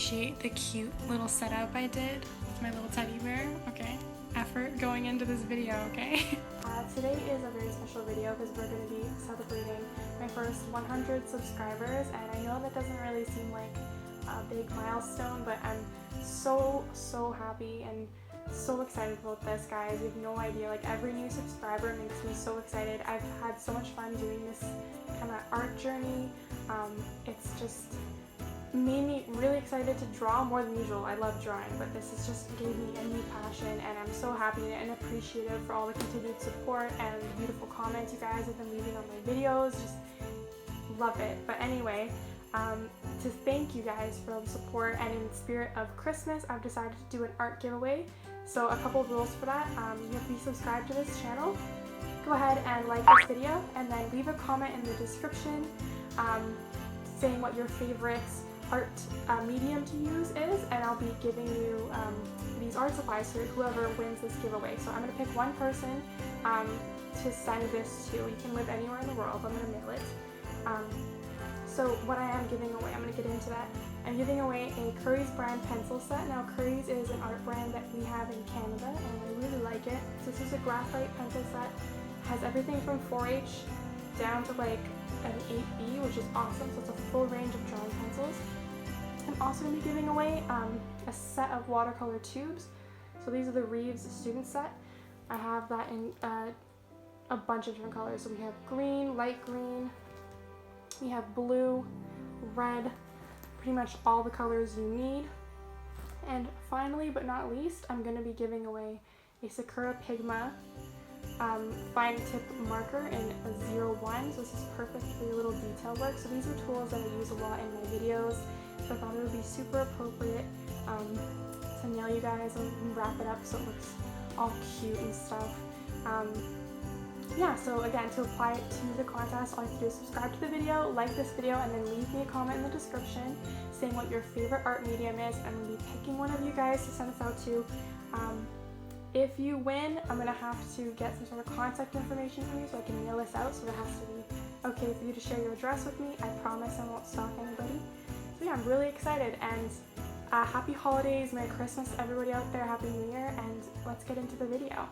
appreciate the cute little setup I did with my little teddy bear. Okay, effort going into this video, okay? Today is a very special video because we're going to be celebrating my first 100 subscribers, and I know that doesn't really seem like a big milestone, but I'm so happy and so excited about this, guys. You have no idea, like every new subscriber makes me so excited. I've had so much fun doing this kind of art journey. It's just made me really excited to draw more than usual. I love drawing, but this has just gave me a new passion, and I'm so happy and appreciative for all the continued support and the beautiful comments you guys have been leaving on my videos. Just love it. But anyway, to thank you guys for all the support, and in the spirit of Christmas, I've decided to do an art giveaway. So a couple of rules for that. You have to be subscribed to this channel. Go ahead and like this video, and then leave a comment in the description saying what your favorite art medium to use is, and I'll be giving you these art supplies for whoever wins this giveaway. So I'm going to pick one person to send this to. You can live anywhere in the world. I'm going to mail it. So what I am giving away, I'm going to get into that. I'm giving away a Curry's brand pencil set. Now Curry's is an art brand that we have in Canada, and I really like it. So this is a graphite pencil set. Has everything from 4H down to like an 8B, which is awesome. So it's a full range of drawing pencils. I'm also going to be giving away a set of watercolor tubes. So these are the Reeves student set. I have that in a bunch of different colors. So we have green, light green, we have blue, red, pretty much all the colors you need. And finally, but not least, I'm going to be giving away a Sakura Pigma fine tip marker in a 01. So this is perfect for your little detail work. So these are tools that I use a lot in my videos. So I thought it would be super appropriate to mail you guys and wrap it up so it looks all cute and stuff. Yeah, so again, to apply it to the contest, all you have to do is subscribe to the video, like this video, and then leave me a comment in the description saying what your favorite art medium is. I'm going to be picking one of you guys to send this out to. If you win, I'm going to have to get some sort of contact information from you so I can mail this out, so it has to be okay for you to share your address with me. I promise I won't stalk anybody. So yeah, I'm really excited, and happy holidays, Merry Christmas everybody out there, Happy New Year, and let's get into the video.